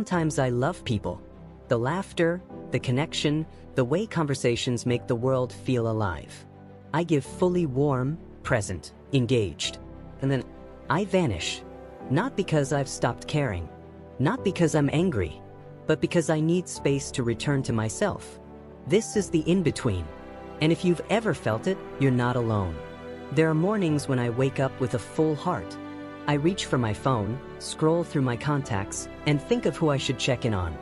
Sometimes I love people. The laughter, the connection, the way conversations make the world feel alive. I give fully warm, present, engaged. And then I vanish. Not because I've stopped caring. Not because I'm angry. But because I need space to return to myself. This is the in-between. And if you've ever felt it, you're not alone. There are mornings when I wake up with a full heart. I reach for my phone, scroll through my contacts, and think of who I should check in on.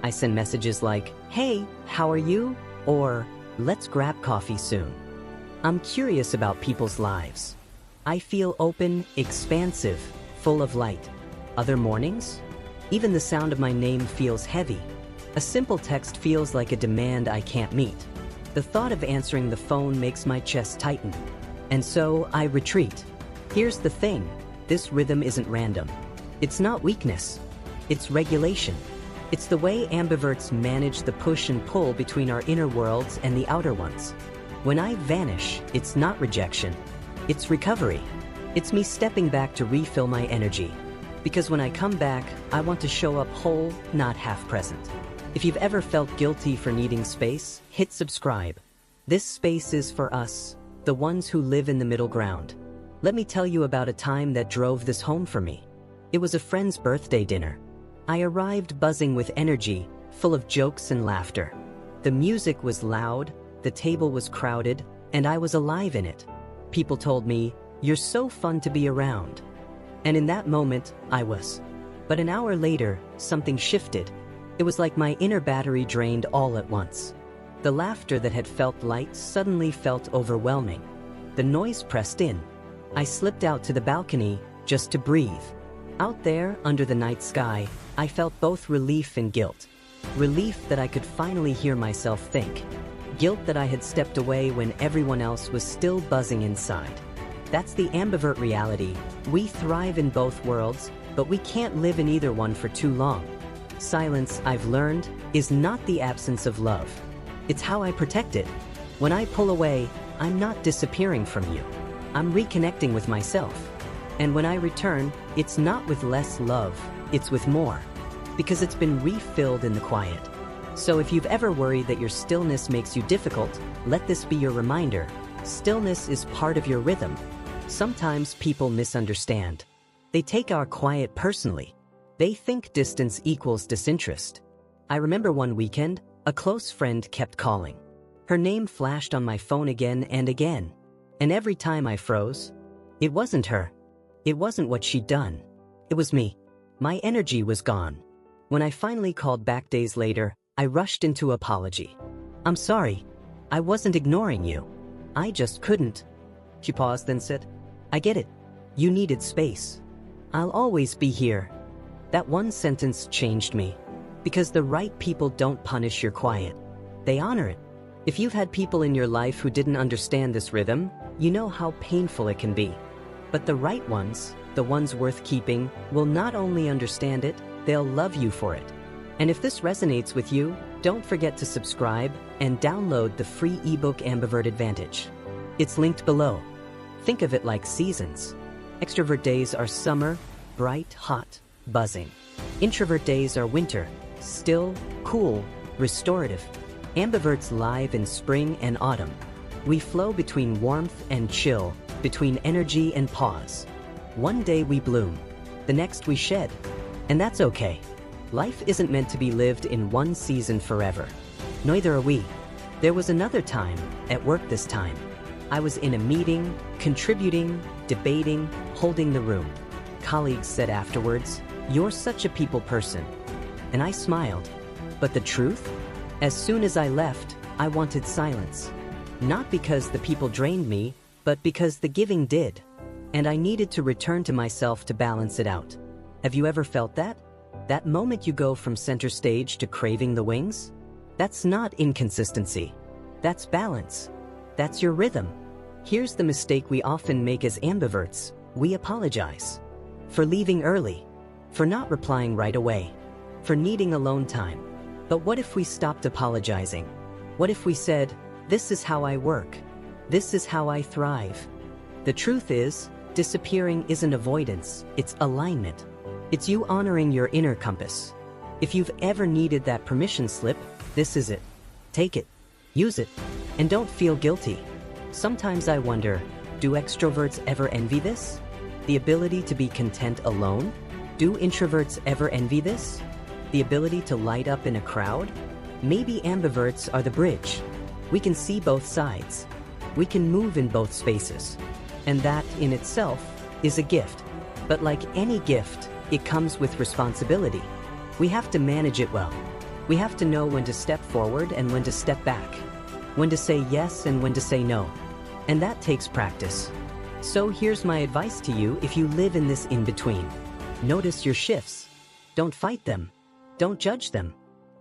I send messages like, "Hey, how are you?" Or, "Let's grab coffee soon." I'm curious about people's lives. I feel open, expansive, full of light. Other mornings? Even the sound of my name feels heavy. A simple text feels like a demand I can't meet. The thought of answering the phone makes my chest tighten. And so I retreat. Here's the thing, this rhythm isn't random. It's not weakness. It's regulation. It's the way ambiverts manage the push and pull between our inner worlds and the outer ones. When I vanish, it's not rejection. It's recovery. It's me stepping back to refill my energy. Because when I come back, I want to show up whole, not half present. If you've ever felt guilty for needing space, hit subscribe. This space is for us, the ones who live in the middle ground. Let me tell you about a time that drove this home for me. It was a friend's birthday dinner. I arrived buzzing with energy, full of jokes and laughter. The music was loud, the table was crowded, and I was alive in it. People told me, "You're so fun to be around." And in that moment, I was. But an hour later, something shifted. It was like my inner battery drained all at once. The laughter that had felt light suddenly felt overwhelming. The noise pressed in. I slipped out to the balcony just to breathe. Out there, under the night sky, I felt both relief and guilt. Relief that I could finally hear myself think. Guilt that I had stepped away when everyone else was still buzzing inside. That's the ambivert reality. We thrive in both worlds, but we can't live in either one for too long. Silence, I've learned, is not the absence of love. It's how I protect it. When I pull away, I'm not disappearing from you. I'm reconnecting with myself. And when I return, it's not with less love, it's with more. Because it's been refilled in the quiet. So if you've ever worried that your stillness makes you difficult, let this be your reminder. Stillness is part of your rhythm. Sometimes people misunderstand. They take our quiet personally. They think distance equals disinterest. I remember one weekend, a close friend kept calling. Her name flashed on my phone again and again. And every time I froze, it wasn't her. It wasn't what she'd done. It was me. My energy was gone. When I finally called back days later, I rushed into apology. "I'm sorry. I wasn't ignoring you. I just couldn't." She paused, then said, "I get it. You needed space. I'll always be here." That one sentence changed me. Because the right people don't punish your quiet. They honor it. If you've had people in your life who didn't understand this rhythm, you know how painful it can be. But the right ones, the ones worth keeping, will not only understand it, they'll love you for it. And if this resonates with you, don't forget to subscribe and download the free ebook Ambivert Advantage. It's linked below. Think of it like seasons. Extrovert days are summer, bright, hot, buzzing. Introvert days are winter, still, cool, restorative. Ambiverts live in spring and autumn. We flow between warmth and chill, between energy and pause. One day we bloom, the next we shed. And that's okay. Life isn't meant to be lived in one season forever. Neither are we. There was another time, at work this time. I was in a meeting, contributing, debating, holding the room. Colleagues said afterwards, "You're such a people person." And I smiled. But the truth? As soon as I left, I wanted silence. Not because the people drained me, but because the giving did. And I needed to return to myself to balance it out. Have you ever felt that? That moment you go from center stage to craving the wings? That's not inconsistency. That's balance. That's your rhythm. Here's the mistake we often make as ambiverts. We apologize. For leaving early. For not replying right away. For needing alone time. But what if we stopped apologizing? What if we said, "This is how I work. This is how I thrive." The truth is, disappearing isn't avoidance, it's alignment. It's you honoring your inner compass. If you've ever needed that permission slip, this is it. Take it, use it, and don't feel guilty. Sometimes I wonder, do extroverts ever envy this? The ability to be content alone? Do introverts ever envy this? The ability to light up in a crowd? Maybe ambiverts are the bridge. We can see both sides. We can move in both spaces. And that, in itself, is a gift. But like any gift, it comes with responsibility. We have to manage it well. We have to know when to step forward and when to step back. When to say yes and when to say no. And that takes practice. So here's my advice to you if you live in this in-between. Notice your shifts. Don't fight them. Don't judge them.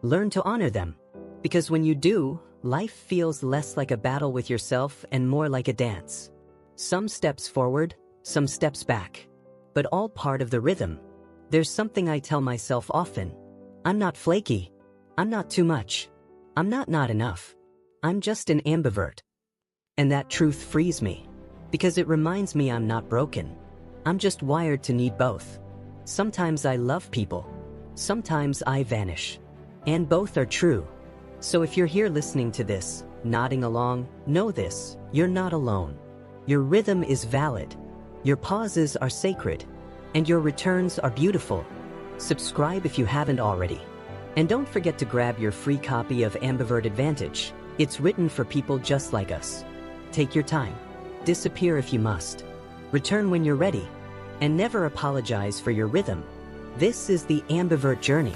Learn to honor them. Because when you do, life feels less like a battle with yourself and more like a dance. Some steps forward, some steps back. But all part of the rhythm. There's something I tell myself often. I'm not flaky. I'm not too much. I'm not enough. I'm just an ambivert. And that truth frees me. Because it reminds me I'm not broken. I'm just wired to need both. Sometimes I love people. Sometimes I vanish. And both are true. So if you're here listening to this, nodding along, know this, you're not alone. Your rhythm is valid. Your pauses are sacred. And your returns are beautiful. Subscribe if you haven't already. And don't forget to grab your free copy of Ambivert Advantage. It's written for people just like us. Take your time. Disappear if you must. Return when you're ready. And never apologize for your rhythm. This is the Ambivert journey.